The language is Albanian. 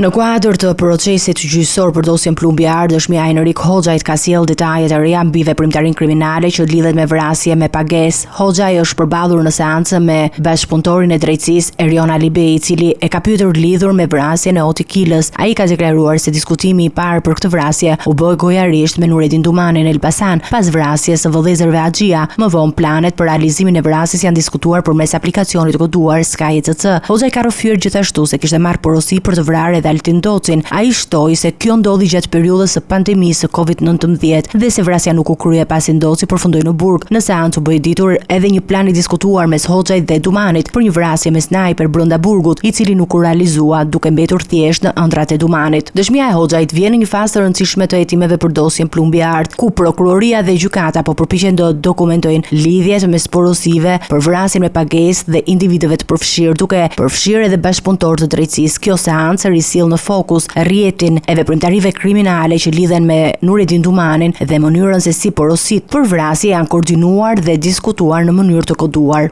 Në kuadër të procesit gjyqësor për dosjen plumbiar, dëshmia e Enrik Hoxhait ka sjellë detajet e reja mbi veprimtarinë kriminale që lidhet me vrasje me pagesë. Hoxhai është përballur në seancë me bashkëpunëtorin e drejtësisë Erion Alibej, i cili e ka pyetur lidhur me vrasjen e Oti Kilës. Ai ka deklaruar se diskutimi i parë për këtë vrasje u bë gojarisht me Nuredin Dumanin në Elbasan pas vrasjes së vëllezërve Axhia. Më vonë planet për realizimin e vrasjes janë diskutuar përmes aplikacionit të koduar SkyCC. Hoxhai ka rrëfyer gjithashtu se kishte marrë porosi për të vrarë Altin Docin. Ai shtoi se kjo ndodhi gjatë periudhës së pandemisë së COVID-19 dhe se vrasja nuk u krye pasi Doci përfundoi në burg. Në seancë u bë ditur edhe një plan i diskutuar mes Hoxhait dhe Dumanit për një vrasje me snajper brenda burgut, i cili nuk u realizua, duke mbetur thjesht në ëndrat e Dumanit. Dëshmia e Hoxhait vjen në një fazë të rëndësishme të hetimeve për dosjen plumbiar, ku prokuroria dhe gjykata po përpiqen të dokumentojnë lidhjet mes porosive për vrasjen me pagesë dhe individëve të përfshirë, duke përfshirë edhe bashkëpunëtor të drejtësisë. Kjo seancë sill në fokus rrjetin e veprimtarive kriminale që lidhen me Nuredin Dumanin dhe mënyrën se si porosit për vrasje janë koordinuar dhe diskutuar në mënyrë të koduar.